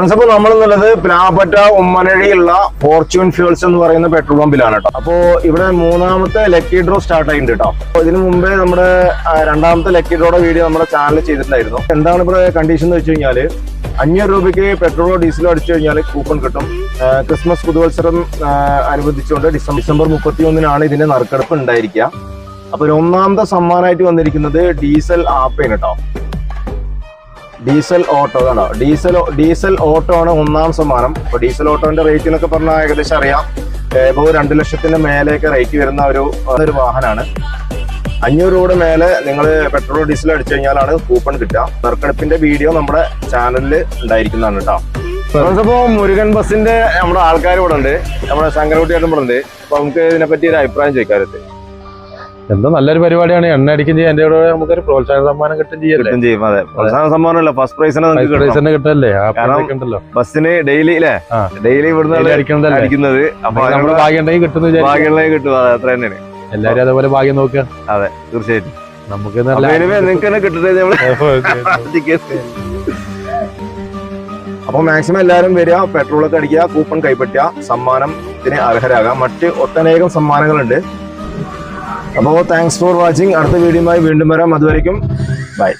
അപ്പോൾ നമ്മളെന്നുള്ളത് Plappatta ഉമ്മനഴിയുള്ള Fortune fuels എന്ന് പറയുന്ന പെട്രോൾ പമ്പിലാണ് കേട്ടോ. അപ്പോൾ ഇവിടെ മൂന്നാമത്തെ ലക്കി ഡ്രോ സ്റ്റാർട്ട് ആയിട്ടുണ്ട് കേട്ടോ. അപ്പോൾ ഇതിനു മുമ്പേ നമ്മുടെ രണ്ടാമത്തെ ലക്കി ഡ്രോയുടെ വീഡിയോ നമ്മുടെ ചാനലിൽ ചെയ്തിട്ടുണ്ടായിരുന്നു. എന്താണ് ഇവിടെ കണ്ടീഷൻ എന്ന് വെച്ച് കഴിഞ്ഞാൽ 500 രൂപയ്ക്ക് പെട്രോളോ ഡീസലോ അടിച്ചു കഴിഞ്ഞാൽ കൂപ്പൺ കിട്ടും. ക്രിസ്മസ് പുതുവത്സരം അനുബന്ധിച്ചുകൊണ്ട് ഡിസംബർ 31-നാണ് ഇതിന്റെ നറുക്കെടുപ്പ് ഉണ്ടായിരിക്കുക. അപ്പൊ ഒന്നാമത്തെ സമ്മാനമായിട്ട് വന്നിരിക്കുന്നത് ഡീസൽ ആപ്പയാണ് കേട്ടോ. ഡീസൽ ഓട്ടോ ആണോ, ഡീസൽ ഓട്ടോ ആണ് ഒന്നാം സമ്മാനം. അപ്പൊ ഡീസൽ ഓട്ടോന്റെ റേറ്റ് എന്നൊക്കെ പറഞ്ഞാൽ ഏകദേശം അറിയാം, ഇപ്പോൾ 2 ലക്ഷത്തിന്റെ മേലെയൊക്കെ റേറ്റ് വരുന്ന ഒരു വാഹനമാണ്. 500 രൂപയുടെ മേലെ നിങ്ങൾ പെട്രോൾ ഡീസൽ അടിച്ചു കഴിഞ്ഞാലാണ് കൂപ്പൺ കിട്ടുക. നറുക്കെടുപ്പിന്റെ വീഡിയോ നമ്മുടെ ചാനലിൽ ഉണ്ടായിരിക്കുന്നതാണ് കേട്ടോ. അപ്പോ മുരുകൻ ബസിന്റെ നമ്മുടെ ആൾക്കാർ ഇവിടെ ഉണ്ട്, നമ്മുടെ ശങ്കരകുട്ടിയായിട്ടും ഇവിടെ ഉണ്ട്. അപ്പൊ നമുക്ക് ഇതിനെപ്പറ്റി ഒരു അഭിപ്രായം ചോദിക്കാറുണ്ട്. എന്താ നല്ലൊരു പരിപാടിയാണ്. എണ്ണ അടിക്കും ചെയ്യാം, എന്റെ കൂടെ നമുക്കൊരു പ്രോത്സാഹന സമ്മാനം കിട്ടും ചെയ്യും. അതെ, പ്രോത്സാഹന സമ്മാനമല്ല, ഫസ്റ്റ് പ്രൈസിന് കിട്ടല്ലേ. ബസ്സിന് ഡെയിലി ഡെയിലി ഇവിടുന്ന് അടിക്കുന്നത്. അപ്പൊ നമ്മുടെ ഭാഗ്യം ഉണ്ടെങ്കിൽ കിട്ടും, ഭാഗ്യം കിട്ടും. അതെ, അത്ര തന്നെയാണ്. എല്ലാരും അതേപോലെ ഭാഗ്യം നോക്കുക. അതെ, തീർച്ചയായിട്ടും നമുക്ക് നിങ്ങൾക്ക് തന്നെ കിട്ടട്ടെ. അപ്പൊ മാക്സിമം എല്ലാവരും വരിക, പെട്രോളൊക്കെ അടിക്കുക, കൂപ്പൺ കൈപ്പറ്റുക, സമ്മാനത്തിന് അർഹരാകാം. മറ്റ് ഒട്ടനേകം സമ്മാനങ്ങളുണ്ട്. അപ്പോൾ താങ്ക്സ് ഫോർ വാച്ചിങ്. അടുത്ത വീഡിയോയുമായി വീണ്ടും വരാം. അതുവരയ്ക്കും ബൈ.